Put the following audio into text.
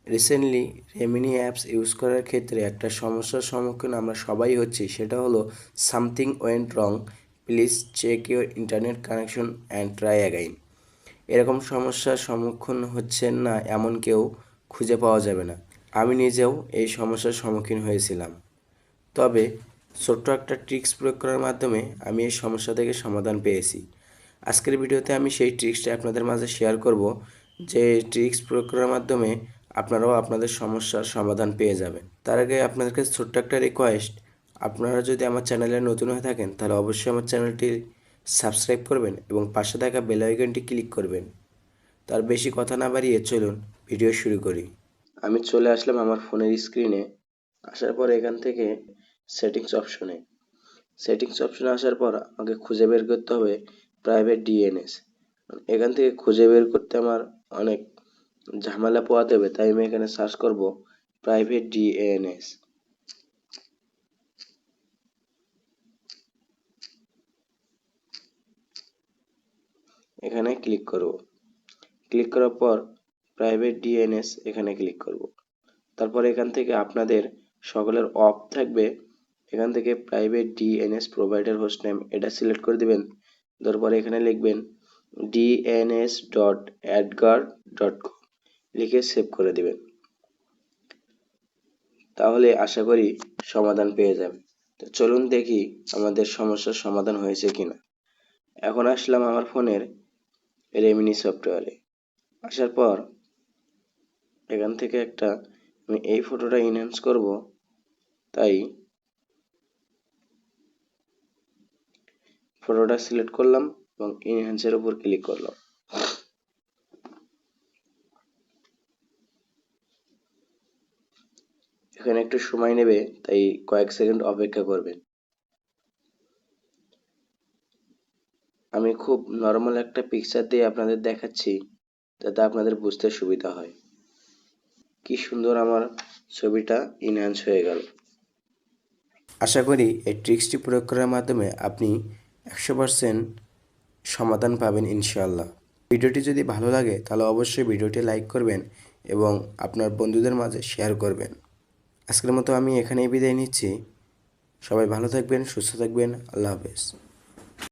Recently Remini apps use করার ক্ষেত্রে একটা সমস্যার সম্মুখীন আমরা সবাই হচ্ছি, সেটা হলো something went wrong, please check your internet connection and try again. এরকম সমস্যার সম্মুখীন হচ্ছেন না এমন কেউ খুঁজে পাওয়া যাবে না। আমি নিজেও এই সমস্যার সম্মুখীন হয়েছিলাম, তবে ছোট্ট একটা ট্রিক্স প্রয়োগ করার মাধ্যমে আমি এই সমস্যা থেকে সমাধান পেয়েছি। আজকের ভিডিওতে আমি সেই ট্রিক্সটা আপনাদের মাঝে শেয়ার করব, যে ট্রিক্স প্রয়োগ করার মাধ্যমে আপনারাও আপনাদের সমস্যার সমাধান পেয়ে যাবেন। তার আগে আপনাদের কাছে ছোট্ট একটা রিকোয়েস্ট, আপনারা যদি আমার চ্যানেলে নতুন হয়ে থাকেন তাহলে অবশ্যই আমার চ্যানেলটি সাবস্ক্রাইব করবেন এবং পাশে থাকা বেল আইকনটি ক্লিক করবেন। তার বেশি কথা না বাড়িয়ে চলুন ভিডিও শুরু করি। আমি চলে আসলাম আমার ফোনের স্ক্রিনে। আসার পর এখান থেকে সেটিংস অপশনে আসার পর আমাকে খুঁজে বের করতে হবে প্রাইভেট ডিএনএস। এখান থেকে খুঁজে বের করতে আমার অনেক ঝামেলা পোহাতে হবে, তাই আমি এখানে সার্চ করব প্রাইভেট ডিএনএস। এখানে ক্লিক করব। ক্লিক করার পর প্রাইভেট ডিএনএস এখানে ক্লিক করব। তারপর এখান থেকে আপনাদের সকলের অফ থাকবে। এখান থেকে private DNS provider host name এটা সিলেক্ট করে দিবেন। তারপর এখানে লিখবেন dns.adguard.com, লিখে সেভ করে দিবেন। তাহলে আশা করি সমাধান পেয়ে যাবেন। তো চলুন দেখি আমাদের সমস্যার সমাধান হয়েছে কিনা। এখন আসলাম আমার ফোনের রেমিনি সফটওয়্যারে। আসার পর এখান থেকে আমি এই ফটোটা ইনহ্যান্স করব, তাই ফটোটা সিলেক্ট করলাম এবং ইনহ্যান্সের উপর ক্লিক করলাম। এখানে একটু সময় নেবে, তাই কয়েক সেকেন্ড অপেক্ষা করবেন। আমি খুব নর্মাল একটা পিকচার দিয়ে আপনাদের দেখাচ্ছি, যাতে আপনাদের বুঝতে সুবিধা হয়। কি সুন্দর আমার ছবিটা ইনহ্যান্স হয়ে গেল। আশা করি এই ট্রিক্সটি প্রয়োগ করার মাধ্যমে আপনি 100% সমাধান পাবেন ইনশাআল্লাহ। ভিডিওটি যদি ভালো লাগে তাহলে অবশ্যই ভিডিওটি লাইক করবেন এবং আপনার বন্ধুদের মাঝে শেয়ার করবেন। আজকের মতো আমি এখানেই বিদায় নিচ্ছি। সবাই ভালো থাকবেন, সুস্থ থাকবেন। আল্লাহ হাফেজ।